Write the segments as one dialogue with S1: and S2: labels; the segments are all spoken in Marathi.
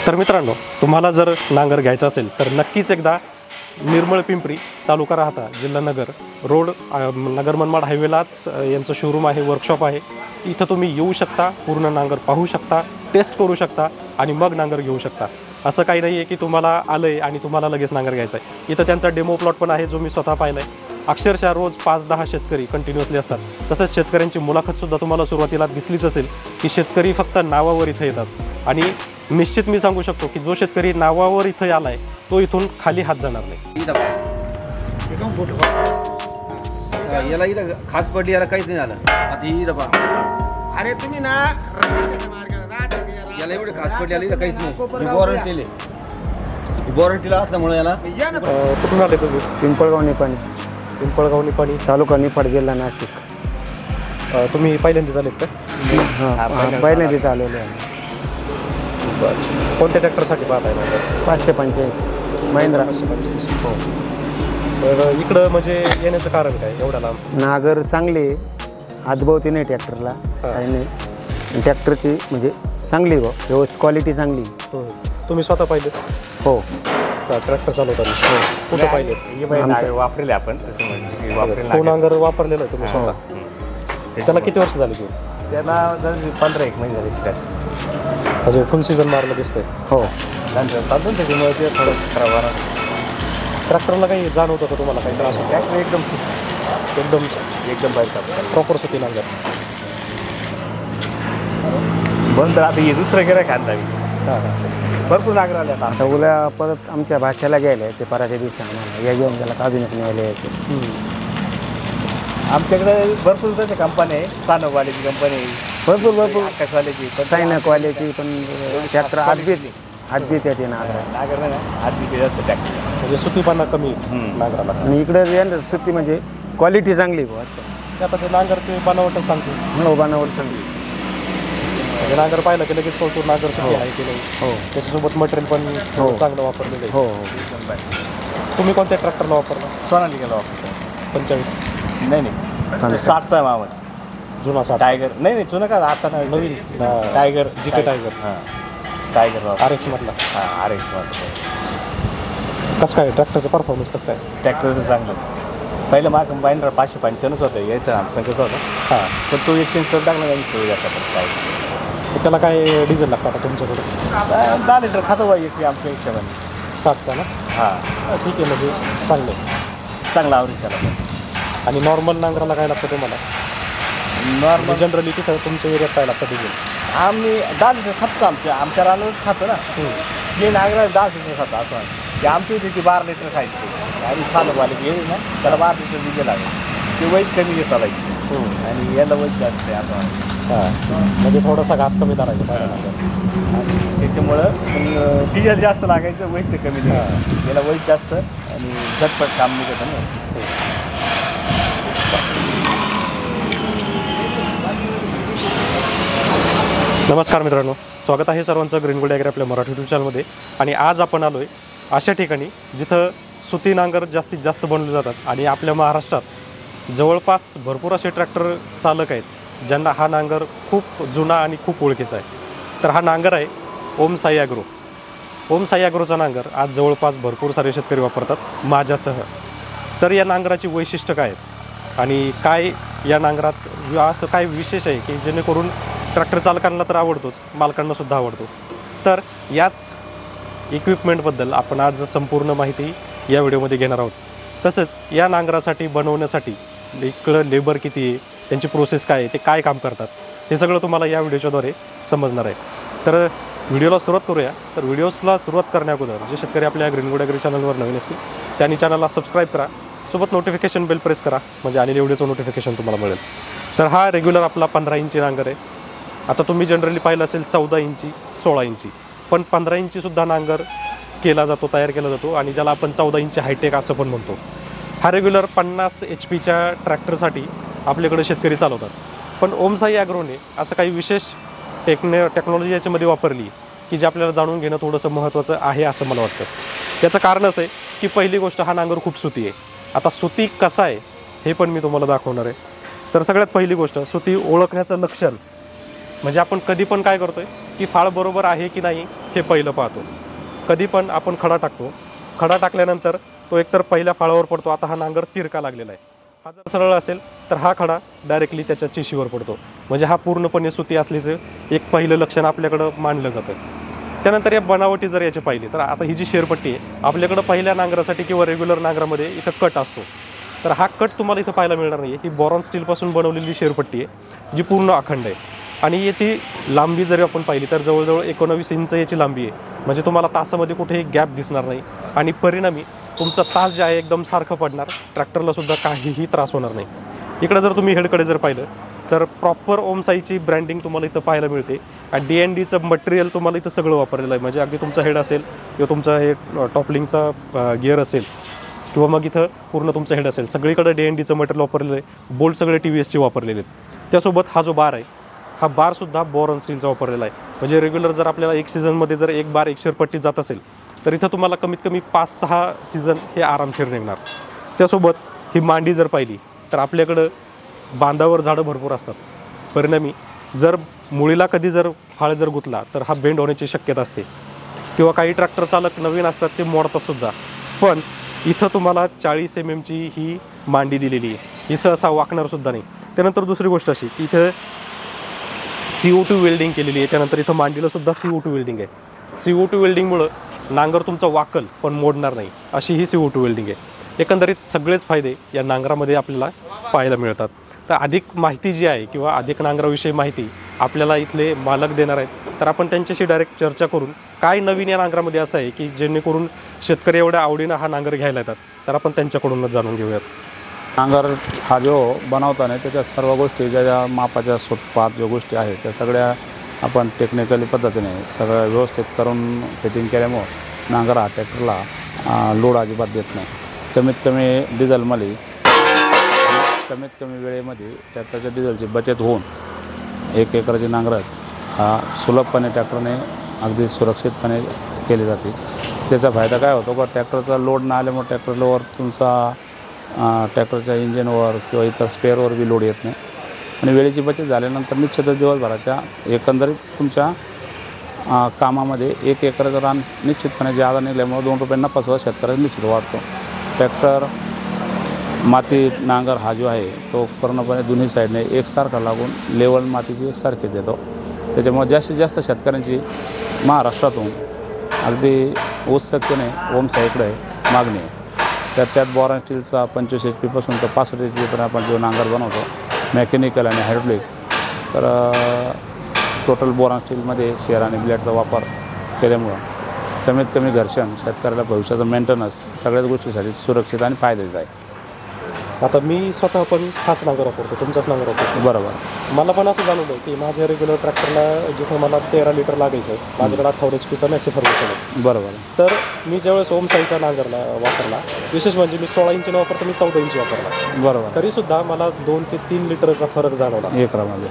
S1: तर मित्रांनो, तुम्हाला जर नांगर घ्यायचा असेल तर नक्कीच एकदा निर्मळ पिंपरी, तालुका राहता, जिल्हा नगर, रोड नगर मनमाड हायवेलाच यांचं शोरूम आहे, वर्कशॉप आहे. इथं तुम्ही येऊ शकता, पूर्ण नांगर पाहू शकता, टेस्ट करू शकता आणि मग नांगर घेऊ शकता. असं काही नाही आहे की तुम्हाला आलं आहे आणि तुम्हाला लगेच नांगर घ्यायचा आहे. इथं त्यांचा डेमो प्लॉट पण आहे, जो मी स्वतः पाहिला आहे. अक्षरशः रोज 5-10 शेतकरी कंटिन्युअसली असतात. तसंच शेतकऱ्यांची मुलाखतसुद्धा तुम्हाला सुरुवातीला दिसलीच असेल की शेतकरी फक्त नावावर इथं येतात आणि निश्चित मी सांगू शकतो की जो शेतकरी नावावर इथं आला आहे तो इथून खाली हात जाणार नाही.
S2: याला इथं खास पडली, याला काहीच नाही झालं. आता ही दबा
S3: अरे तुम्ही ना
S2: याला एवढे खास पडली, याला इथं काहीच नाही. वॉरंटीले वॉरंटीला असल्यामुळे याला.
S1: कुठून आले तुम्ही?
S4: पिंपळगाव निपाणी.
S1: पिंपळगाव निपाणी,
S4: तालुका निफाड, जिल्हा नाशिक.
S1: तुम्ही पहिल्यांदाच आलेत का?
S4: हां, पहिल्यांदाच आलेलो आहे.
S1: कोणत्या ट्रॅक्टरसाठी पाहत आहे नांगर?
S4: 585 महिंद्रा.
S1: 585. हो. तर इकडं म्हणजे येण्याचं कारण काय एवढ्या लांब?
S4: नागर चांगली हातभोवती नाही ट्रॅक्टरला, काही नाही. ट्रॅक्टरची म्हणजे चांगली व्यवस्थित क्वालिटी चांगली.
S1: तुम्ही स्वतः पाहिले?
S4: हो.
S1: ट्रॅक्टर चालवताना कुठं पाहिले?
S5: वापरेले आपण
S1: तो नांगर वापरलेला आहे तुम्ही स्वतः? त्याला किती वर्ष झाली घेऊन?
S5: त्याला 15-1 महिने झाले.
S1: अजून फुल सीझन मारलं दिसतंय.
S4: हो.
S5: चालून त्याच्यामुळे ते थोडं खराब.
S1: ट्रॅक्टरला काही जाणवतं का तुम्हाला काही त्रास?
S5: ट्रॅक्टर एकदम
S1: बाहेर प्रॉपर सुती नांगर.
S5: बंद आता हे दुसरं गिऱ्हाईक आणला मी. भरपूर नांगर आले
S4: आता उद्या परत आमच्या भाच्याला घ्यायला ते पराच्या दिवशी आम्हाला या घेऊन गेला अजून एक न्यायला यायचे.
S5: आमच्याकडे भरपूर त्याच्या कंपनी आहे, सानोवालीची कंपनी आहे,
S4: भरपूर
S5: आकाशवाल्याची पण
S4: चायना क्वालिटी पण ट्रॅक्टर आधी त्याचे नागर
S5: नाही ना, आधी जास्त ट्रॅक्टर
S1: म्हणजे सुतीपणा कमी नांगराला.
S4: आणि इकडे सुती म्हणजे क्वालिटी चांगली.
S1: आता ते नांगरचे बनावटच सांगतो.
S4: बनावट चांगली.
S1: म्हणजे नांगर पाहिलं की लगेच कळतो नांगर सुती आहे की नाही.
S4: हो.
S1: त्याच्यासोबत मटेरियल पण चांगलं वापरलेलं आहे.
S4: हो.
S1: तुम्ही कोणत्या ट्रॅक्टरला वापरला?
S5: सोनालिकाला वापरतो.
S1: 45?
S5: नाही 60चा आहे मामा.
S1: जुना 60?
S5: टायगर नाही जुनं का, आता
S1: नवीन
S5: टायगर,
S1: GT टायगर.
S5: हां, टायगर
S1: RX मधला.
S5: हां, RX मधला.
S1: कसं काय ट्रॅक्टरचा परफॉर्मन्स कसं आहे?
S5: ट्रॅक्टरचं चांगलं. पहिलं माग महिंद्रा 595 होतं, यायचं आमचं होतं.
S1: हां,
S5: तर तो एक्सचेंज करून टाकला त्यांनी सुविधा काय.
S1: त्याला काय डिझेल लागतं आता तुमच्याकडे?
S5: 10 लिटर खातं पाहिजे आमच्या हिशोबाने.
S1: 60चा ना?
S5: हां,
S1: ठीक आहे. म्हणजे
S5: चांगला आवरेज त्याला.
S1: आणि नॉर्मल नांगराला काय लागतं तुम्हाला?
S5: नॉर्मल
S1: जनरली तिथं तुमच्या एरियात काय लागतं डिझेल?
S5: आम्ही 10 लिटर खातो. आमच्या रानावरच खातो ना. जे नांगरा 10 लिटर खातो असं ते आमच्या इथे 12 लिटर खायचं. आणि सानोवाली घे ना, त्याला 12 लिटर डिझेल लागेल. ते वैज कमी घेत चालायची आणि याला वैज जास्त आहे असं.
S1: हां, म्हणजे थोडासा घास कमी करायचं
S5: आणि त्याच्यामुळं डिझेल जास्त लागायचं, वैज ते कमी द्यायचं. याला वैज जास्त आणि झटपट काम निघतं ना.
S1: नमस्कार मित्रांनो, स्वागत आहे सर्वांचं ग्रीन गोल्ड ॲग्री आपल्या मराठी यूट्यूब चॅनलमध्ये. आणि आज आपण आलो आहे अशा ठिकाणी जिथं सुती नांगर जास्तीत जास्त बनवले जातात आणि आपल्या महाराष्ट्रात जवळपास भरपूर असे ट्रॅक्टर चालक आहेत ज्यांना हा नांगर खूप जुना आणि खूप ओळखीचा आहे. तर हा नांगर आहे ओम साई ॲग्रो. ओम साई ॲग्रोचा नांगर आज जवळपास भरपूर सारे शेतकरी वापरतात, माझ्यासह. तर या नांगराची वैशिष्ट्य काय आहेत आणि काय या नांगरात असं काय विशेष आहे की जेणेकरून ट्रॅक्टर चालकांना तर आवडतोच, मालकांनासुद्धा आवडतो. तर याच इक्विपमेंटबद्दल आपण आज संपूर्ण माहिती या व्हिडिओमध्ये घेणार आहोत. तसंच या नांगरासाठी बनवण्यासाठी इकडं लेबर किती आहे, त्यांची प्रोसेस काय आहे, ते काय काम करतात, हे सगळं तुम्हाला या व्हिडिओच्याद्वारे समजणार आहे. तर व्हिडिओला सुरुवात करूया. तर व्हिडिओजला सुरुवात करण्याअगोदर जे शेतकरी आपल्या ग्रीन गोल्ड ॲग्री चॅनलवर नवीन असतील त्यांनी चॅनलला सबस्क्राईब करा, सोबत नोटिफिकेशन बेल प्रेस करा, म्हणजे आलेल्या व्हिडिओचं नोटिफिकेशन तुम्हाला मिळेल. तर हा रेग्युलर आपला 15 इंची नांगर आहे. आता तुम्ही जनरली पाहिलं असेल 14 इंची, 16 इंची, पण 15 इंचीसुद्धा नांगर केला जातो, तयार केला जातो आणि ज्याला आपण 14 इंची हायटेक असं पण म्हणतो. हा रेग्युलर 50 HP ट्रॅक्टरसाठी आपल्याकडे शेतकरी चालवतात. पण ओम साई ॲग्रोने असं काही विशेष टेक्नॉलॉजी याच्यामध्ये वापरली की जे आपल्याला जाणून घेणं थोडंसं महत्त्वाचं आहे असं मला वाटतं. याचं कारण असं आहे की पहिली गोष्ट, हा नांगर खूप सुती आहे. आता सुती कसा आहे हे पण मी तुम्हाला दाखवणार आहे. तर सगळ्यात पहिली गोष्ट, सुती ओळखण्याचं लक्षण म्हणजे आपण कधी पण काय करतोय की फाळ बरोबर आहे की नाही हे पहिलं पाहतो. कधी पण आपण खडा टाकतो, खडा टाकल्यानंतर तो एकतर पहिल्या फाळावर पडतो. आता हा नांगर तिरका लागलेला आहे, हा जर सरळ असेल तर हा खडा डायरेक्टली त्याच्या चिशीवर पडतो. म्हणजे हा पूर्णपणे सुती असल्याचं एक पहिलं लक्षण आपल्याकडं मानलं जातं. त्यानंतर या बनावटी जर याची पाहिली तर आता ही जी शेरपट्टी आहे आपल्याकडं पहिल्या नांगरासाठी किंवा रेग्युलर नांगरामध्ये इथं कट असतो, तर हा कट तुम्हाला इथं पाहायला मिळणार नाही. ही बोरॉन स्टीलपासून बनवलेली शेरपट्टी आहे जी पूर्ण अखंड आहे. आणि याची लांबी जरी आपण पाहिली तर जवळजवळ 19 इंच याची लांबी आहे. म्हणजे तुम्हाला तासामध्ये कुठेही गॅप दिसणार नाही आणि परिणामी तुमचा तास जे आहे एकदम सारखं पडणार, ट्रॅक्टरला सुद्धा काहीही त्रास होणार नाही. इकडे जर तुम्ही हेडकडे जर पाहिलं तर प्रॉपर ओमसाईची ब्रँडिंग तुम्हाला इथं पाहायला मिळते. आणि DNDचं मटेरियल तुम्हाला इथं सगळं वापरलेलं आहे. म्हणजे अगदी तुमचा हेड असेल किंवा तुमचा हे टॉपलिंगचा गिअर असेल किंवा मग इथं पूर्ण तुमचं हेड असेल, सगळीकडे DNDचं मटेरियल वापरलेलं आहे. बोल्ट सगळे TVSचे वापरलेले आहेत. त्यासोबत हा जो बार आहे हा बारसुद्धा बोरॉन स्टीलचा वापरलेला आहे. म्हणजे रेग्युलर जर आपल्याला एक सीझनमध्ये जर एक बार एक शेरपट्टी जात असेल तर इथं तुम्हाला कमीत कमी 5-6 सीझन हे आरामशीर निघणार. त्यासोबत ही मांडी जर पाहिली तर आपल्याकडं बांधावर झाडं भरपूर असतात. परिणामी जर मुळीला कधी जर फाळ जर गुतला तर हा बेंड होण्याची शक्यता असते. किंवा काही ट्रॅक्टर चालक नवीन असतात ते मोडतात सुद्धा. पण इथं तुम्हाला 40 mm ही मांडी दिलेली आहे, ही सहसा वाकणारसुद्धा नाही. त्यानंतर दुसरी गोष्ट अशी की इथं CO2 वेल्डिंग केलेली आहे. त्यानंतर इथं मांडीला सुद्धा CO2 वेल्डिंग आहे. CO2 वेल्डिंगमुळं नांगर तुमचा वाकल पण मोडणार नाही, अशी ही CO2 वेल्डिंग आहे. एकंदरीत सगळेच फायदे या नांगरामध्ये आपल्याला पाहायला मिळतात. तर अधिक माहिती जी आहे किंवा अधिक नांगराविषयी माहिती आपल्याला इथले मालक देणार आहेत, तर आपण त्यांच्याशी डायरेक्ट चर्चा करून काय नवीन या नांगरामध्ये असं आहे की जेणेकरून शेतकरी एवढ्या आवडीनं हा नांगर घ्यायला येतात, तर आपण त्यांच्याकडूनच जाणून घेऊयात.
S6: नांगर हा जो बनवताना त्याच्या सर्व गोष्टी ज्या मापाच्या सुटपात ज्या गोष्टी आहेत त्या सगळ्या आपण टेक्निकली पद्धतीने सगळं व्यवस्थित करून फिटिंग केल्यामुळं नांगर हा ट्रॅक्टरला लोड अजिबात देत नाही. कमीत कमी डिझेलमध्ये कमीत कमी वेळेमध्ये ट्रॅक्टरच्या डिझेलची बचत होऊन 1 एकराची नांगरट हा सुलभपणे ट्रॅक्टरने अगदी सुरक्षितपणे केली जाते. त्याचा फायदा काय होतो का ट्रॅक्टरचा लोड न आल्यामुळे ट्रॅक्टरवर तुमचा ट्रॅक्टरच्या इंजिनवर किंवा इतर स्पेअरवर बी लोड येत नाही. आणि वेळेची बचत झाल्यानंतर निश्चितच दिवसभराच्या एकंदरीत तुमच्या कामामध्ये 1 एकराचं रान निश्चितपणे जादा निघल्यामुळे 2 रुपये नफा शेतकऱ्याला निश्चित वाढतो. ट्रॅक्टर माती नांगर हा जो आहे तो पूर्णपणे दोन्ही साईडने एकसारखा लागून लेवल मातीची एकसारखी देतो. त्याच्यामुळे जास्तीत जास्त शेतकऱ्यांची महाराष्ट्रातून अगदी उत्सुकतेने ओमसाईकडे मागणी आहे. त्यात बोरॉन स्टीलचा 25 HP पासून तर 65 HP पर्यंत आपण जो नांगर बनवतो मेकॅनिकल आणि हायड्रोलिक, तर टोटल बोरॉन स्टीलमध्ये शेअर आणि ब्लेडचा वापर केल्यामुळं कमीत कमी घर्षण शेतकऱ्याला भविष्याचं मेंटेनन्स सगळ्याच गोष्टीसाठी सुरक्षित आणि फायद्याचं आहे.
S1: आता मी स्वतः पण हाच नांगर वापरतो, तुमचाच नांगर वापरतो.
S6: बरोबर.
S1: मला पण असं जाणवलं की माझ्या रेग्युलर ट्रॅक्टरला जिथं मला 13 लिटर लागायचं आहे, माझ्याकडे 18 HP मॅसिव्ह फर्गुसन आहे.
S6: बरोबर.
S1: तर मी ज्यावेळेस ओमसाईचा नांगरला वापरला, विशेष म्हणजे मी 16 इंच वापरतो, मी 14 इंच वापरला.
S6: बरोबर.
S1: तरीसुद्धा मला 2 ते 3 लिटरचा फरक जाणवला
S6: एकरामध्ये.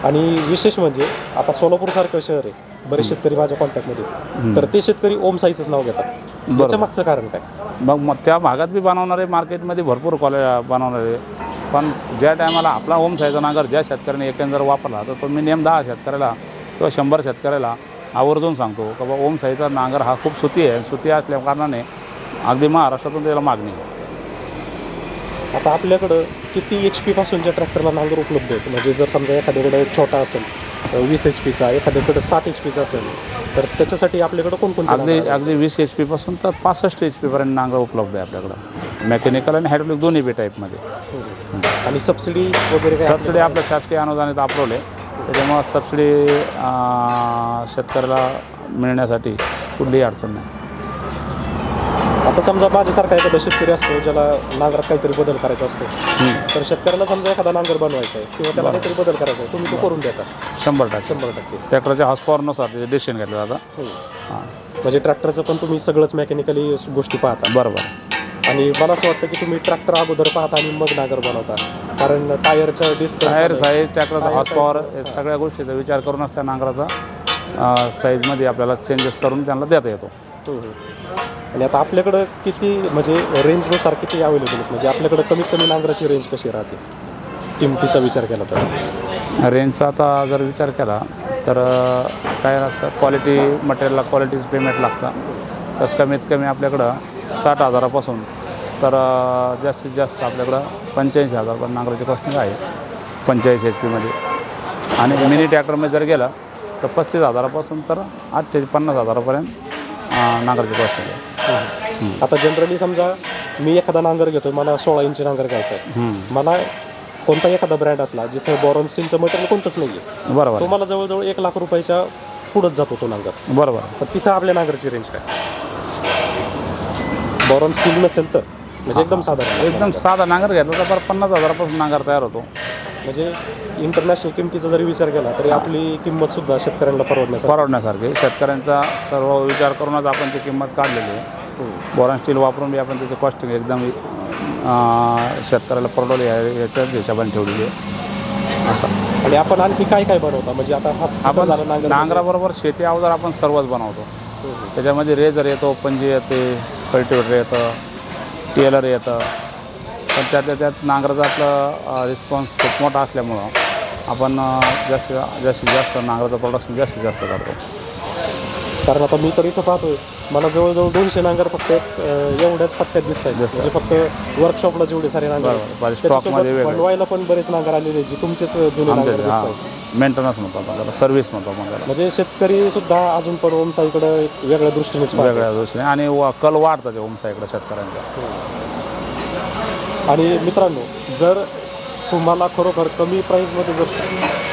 S1: आणि विशेष म्हणजे आता सोलापूरसारखं शहर आहे, बरेच शेतकरी माझ्या कॉन्टॅक्टमध्ये, तर ते शेतकरी ओमसाईचंच नाव घेतात. त्याच्या मागचं कारण काय?
S6: मग त्या भागात बी बनवणारे मार्केटमध्ये भरपूर बनवणारे, पण ज्या टायमाला आपला ओमसाईचा नांगर ज्या शेतकऱ्याने एकंदर वापरला तर तो मी नेम 10 शेतकऱ्याला किंवा 100 शेतकऱ्याला आवर्जून सांगतो की बाबा ओमसाईचा नांगर हा खूप सुती आहे. सुती असल्या कारणाने अगदी महाराष्ट्रातून त्याला मागणी आहे.
S1: आता आपल्याकडं किती HP पासूनच्या ट्रॅक्टरला नांगर उपलब्ध आहेत? म्हणजे जर समजा एखाद्याकडे छोटा असेल 20 HPचा, एखाद्याकडे 60 HPचा असेल, तर त्याच्यासाठी आपल्याकडं कोणकोणते?
S6: अगदी 20 HP पासून तर 65 HP पर्यंत नांगर उपलब्ध आहे आपल्याकडं, मेकॅनिकल आणि हायड्रोलिक दोन्ही बी टाईपमध्ये.
S1: आणि सबसिडी वगैरे?
S6: सबसिडी आपल्या शासकीय अनुदानित अप्रूव्हल आहे, त्याच्यामुळं सबसिडी शेतकऱ्याला मिळण्यासाठी कुठलीही अडचण नाही.
S1: आता समजा माझ्यासारखा एखादा शेतकरी असतो ज्याला नांगरात काहीतरी बदल करायचा असतो, तर शेतकऱ्याला समजा एखादा नांगर बनवायचा आहे किंवा त्याला काहीतरी बदल करायचा आहे, तुम्ही तो करून देता?
S6: 100% ट्रॅक्टरच्या हॉर्सपॉवरनुसार त्याचे डिसिजन घेतलं जातं.
S1: म्हणजे ट्रॅक्टरचं पण तुम्ही सगळंच मेकॅनिकली गोष्टी पाहता?
S6: बरोबर.
S1: आणि मला असं वाटतं की तुम्ही ट्रॅक्टर अगोदर पाहता आणि मग नांगर बनवता, कारण टायरच्या
S6: टायर साईज, ट्रॅक्टरचा हॉर्सपॉवर हे सगळ्या गोष्टीचा विचार करूनच त्या नांगराचा साईजमध्ये आपल्याला चेंजेस करून त्यांना देता येतो.
S1: आणि आता आपल्याकडं किती म्हणजे रेंजनुसार किती अवेलेबल आहेत? म्हणजे आपल्याकडं कमीत कमी नांगराची रेंज कशी राहते किमतीचा विचार केला तर?
S6: रेंजचा आता जर विचार केला तर काय असतं, क्वालिटी मटेरियलला क्वालिटीज पेमेंट लागतं. तर कमीत कमी आपल्याकडं 60,000पासून तर जास्तीत जास्त आपल्याकडं 85,000 पण नांगराची कॉस्टिंग आहे 45 HP आणि मिनी ट्रॅक्टरमध्ये जर गेला तर 35,000पासून तर 8 ते 50,000पर्यंत नांगराची कॉस्टिंग आहे.
S1: आता जनरली समजा मी एखादा नांगर घेतोय, मला 16 इंची नांगर घ्यायचा आहे, मला कोणता एखादा ब्रँड असला जिथं बॉरॉन स्टीलचं मटेरियल कोणतंच नाही आहे,
S6: बरोबर
S1: तो मला जवळजवळ 1 लाख रुपयाच्या पुढंच जातो तो नांगर.
S6: बरोबर.
S1: तर तिथं आपल्या नांगरची रेंज काय? बॉरॉन स्टील नसेल तर म्हणजे एकदम साधारण
S6: एकदम साधा नांगर घेतला तर 50,000पासून नांगर तयार होतो.
S1: म्हणजे इंटरनॅशनल किमतीचा जरी विचार केला तरी आपली किंमत सुद्धा शेतकऱ्यांना
S6: परवडण्यासारखी. शेतकऱ्यांचा सर्व विचार करूनच आपण ती किंमत काढलेली आहे. बॉरॉन स्टील वापरून बी आपण त्याची कॉस्टिंग एकदम शेतकऱ्याला परवडली आहे याच्याच हिशोबाने ठेवलेली आहे असं.
S1: आणि आपण आणखी काय काय बनवता? म्हणजे आता
S6: आपण
S1: नांगर
S6: नांगराबरोबर शेती अवजार आपण सर्वच बनवतो. त्याच्यामध्ये रेजर येतो, पंजी येते, कल्टिवेटर येतं, टेलर येतं. पण त्यात नांगराचा आपला रिस्पॉन्स खूप मोठा असल्यामुळं आपण जास्तीत जास्त नांगराचं प्रोडक्शन जास्तीत जास्त करतो.
S1: कारण आता मी तर इथं पाहतोय, मला जवळजवळ 200 नांगर फक्त एवढ्याच पट्ट्यात दिसत आहेत. म्हणजे फक्त वर्कशॉपला जेवढे सारे नांगर,
S6: स्टॉकमध्ये
S1: बनवायला पण बरेच नांगर आलेले जे तुमचेच जुने नांगर दिसत आहेत.
S6: मेंटेनन्स म्हणतो आपण त्याला, सर्व्हिस म्हणतो आपण त्याला.
S1: म्हणजे शेतकरी सुद्धा अजून पण ओमसाईकडे वेगळ्या दृष्टीने
S6: वेगळ्या दृष्टीने आणि कल वाढतात ते ओमसाईकडे शेतकऱ्यांचा.
S1: आणि मित्रांनो, जर तुम्हाला खरोखर कमी प्राईजमध्ये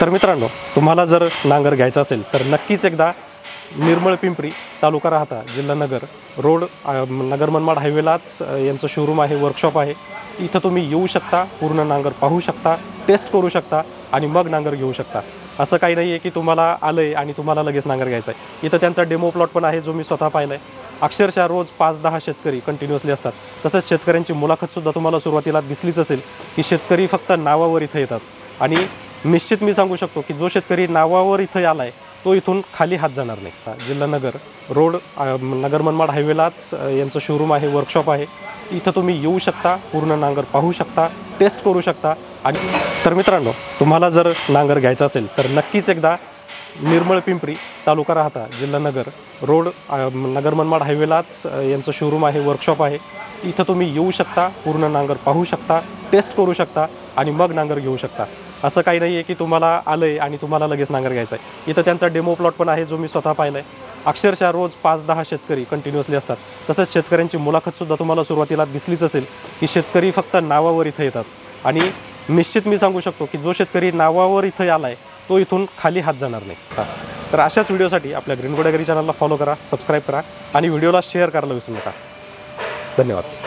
S1: तर मित्रांनो तुम्हाला जर नांगर घ्यायचा असेल तर नक्कीच एकदा निर्मळ पिंपरी, तालुका राहता, जिल्हा नगर, रोड नगर मनमाड हायवेलाच यांचं शोरूम आहे, वर्कशॉप आहे. इथं तुम्ही येऊ शकता, पूर्ण नांगर पाहू शकता, टेस्ट करू शकता आणि मग नांगर घेऊ शकता. असं काही नाही आहे की तुम्हाला आलं आहे आणि तुम्हाला लगेच नांगर घ्यायचा आहे. इथं त्यांचा डेमो प्लॉट पण आहे जो मी स्वतः पाहिला आहे. अक्षरशः रोज 5-10 शेतकरी कंटिन्युअसली असतात. तसंच शेतकऱ्यांची मुलाखतसुद्धा तुम्हाला सुरुवातीला दिसलीच असेल की शेतकरी फक्त नावावर इथं येतात. आणि निश्चित मी सांगू शकतो की जो शेतकरी नावावर इथं आला आहे तो इथून खाली हात जाणार नाही. जिल्हा नगर, रोड नगर मनमाड हायवेलाच यांचं शोरूम आहे, वर्कशॉप आहे. इथं तुम्ही येऊ शकता, पूर्ण नांगर पाहू शकता, टेस्ट करू शकता. आणि तर मित्रांनो तुम्हाला जर नांगर घ्यायचा असेल तर नक्कीच एकदा निर्मळ पिंपरी, तालुका राहता, जिल्हा नगर, रोड नगर मनमाड हायवेलाच यांचं शोरूम आहे, वर्कशॉप आहे. इथं तुम्ही येऊ शकता, पूर्ण नांगर पाहू शकता, टेस्ट करू शकता आणि मग नांगर घेऊ शकता. असं काही नाही आहे की तुम्हाला आलं आहे आणि तुम्हाला लगेच नांगर घ्यायचा आहे. इथं त्यांचा डेमो प्लॉट पण आहे जो मी स्वतः पाहिला आहे. अक्षरशः रोज 5-10 शेतकरी कंटिन्युअसली असतात. तसंच शेतकऱ्यांची मुलाखतसुद्धा तुम्हाला सुरुवातीला दिसलीच असेल की शेतकरी फक्त नावावर इथं येतात. आणि निश्चित मी सांगू शकतो की जो शेतकरी नावावर इथं आला आहे तो इथून खाली हात जाणार नाही. तर अशाच व्हिडिओसाठी आपल्या ग्रीन गोड ॲग्री चॅनलला फॉलो करा, सबस्क्राईब करा आणि व्हिडिओला शेअर करायला विसरू नका. धन्यवाद.